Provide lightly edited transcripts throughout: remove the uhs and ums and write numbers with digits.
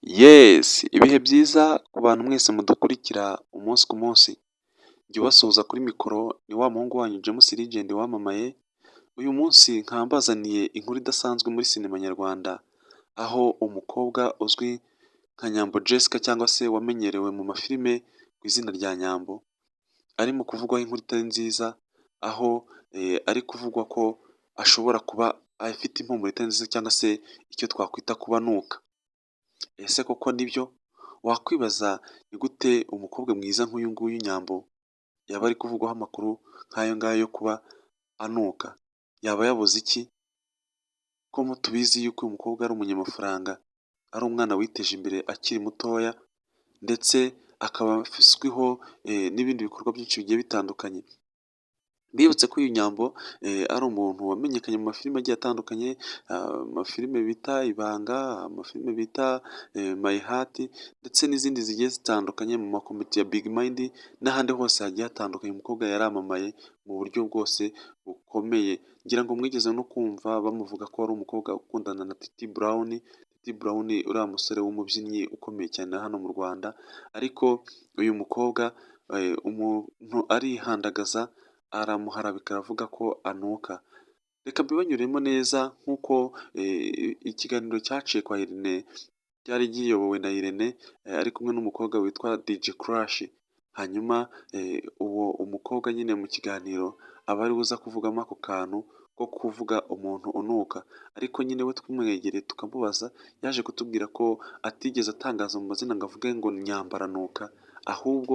Yes! Ibihe byiza ku bantu mwese mudukurikira umunsi ku munsi. Jya ubasuhuza kuri mikoro ni wa muhungu wanyu James Legend wamamaye, uyu munsi nkaba mbazaniye inkuru idasanzwe muri sinema nyarwanda, aho umukobwa uzwi nka Nyambo Jessica cyangwa se wamenyerewe mu mafilime ku izina rya Nyambo, arimo kuvugwaho inkuru itari nziza, aho ari kuvugwa ko ashobora kuba afite impumuro itari nziza cyangwa se icyo twakwita kuba anuka. Ese koko nibyo? Wakwibaza ni gute umukobwa mwiza nk'uyu nguyu Nyambo yaba ari kuvugwaho amakuru nk'ayo ngayo yo kuba anuka? Yaba yabuze iki? Ko tubizi yuko uyu mukobwa ari umunyamafaranga, ari umwana witeje imbere akiri mutoya ndetse akaba azwiho n'ibindi bikorwa byinshi bigiye bitandukanye. Mbibutse ko uyu Nyambo ari umuntu wamenyekanye mu mafilime agiye atandukanye, amafilime bita Ibanga, amafilime bita My Heart ndetse n'izindi zigiye zitandukanye mu makomedi ya Big Mind n'ahandi hose hagiye hatandukanye. Umukobwa yaramamaye mu buryo bwose bukomeye. Ngira ngo mwigeze no kumva bamuvuga ko ari umukobwa ukundana na Titi Brown, Titi Brown uriya musore w'umubyinnyi ukomeye cyane hano mu Rwanda, ariko uyu mukobwa umuntu arihandagaza aramuharabika aravuga ko anuka. Reka mbibanyuremo neza nk'uko ikiganiro cyaciye kwa Irene cyari kiyobowe na Irene ari kumwe n'umukobwa witwa DJ Crash, hanyuma uwo umukobwa nyine mu kiganiro aba ari buza kuvugamo ako kantu ko kuvuga umuntu unuka, ariko nyine we tumwegereye tukamubaza yaje kutubwira ko atigeze atangaza mu mazina ngo avuge ngo Nyambo aranuka, ahubwo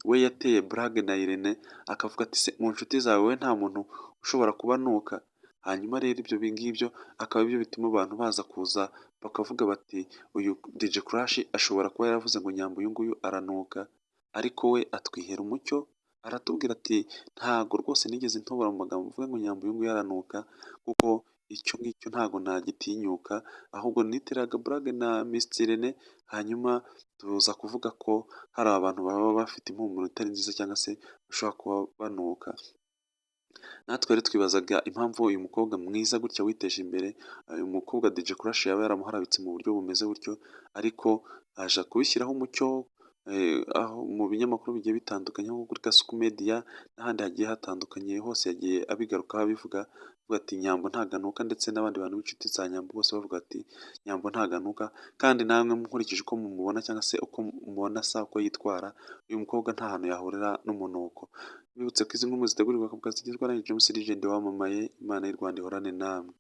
we yateye burage na Irene akavuga ati se mu nshuti zawe we nta muntu ushobora kuba anuka? Hanyuma rero ibyo ngibyo akaba aribyo bituma abantu baza kuza bakavuga bati uyu DJ Crash ashobora kuba yaravuze ngo Nyambo uyu nguyu aranuka, ariko we atwihera umucyo aratubwira ati ntago rwose nigeze ntobora mu magambo mvuge ngo Nyambo uyu nguyu aranuka, kuko icyo ngicyo ntago nagitinyuka, ahubwo niteraga burage na Miss Irene, hanyuma tuza kuvuga ko hari abantu baba bafite impumuro itari nziza cyangwa se bashobora kuba banuka. Natwe rero twibazaga impamvu uyu mukobwa mwiza gutya witeje imbere, uyu mukobwa DJ Crash yaba yaramuharabitse mu buryo bumeze butyo, ariko aje kubishyiraho umucyo aho mu binyamakuru bigiye bitandukanye nko kuri Kasuku Media n'ahandi hagiye hatandukanye, hose yagiye abigarukaho abivuga ati Nyambo ntago anuka, ndetse n'abandi bantu b'inshuti za Nyambo bose bavuga ati Nyambo ntago anuka, kandi namwe nkurikije uko mumubona cyangwa se uko mubona asa, uko yitwara, uyu mukobwa nta hantu yahurira n'umunuko. Mbibutse ko izi nkuru zitegurirwa ku bwa zigezweho na James Legend wamamaye, Imana y'u Rwanda ihorane namwe.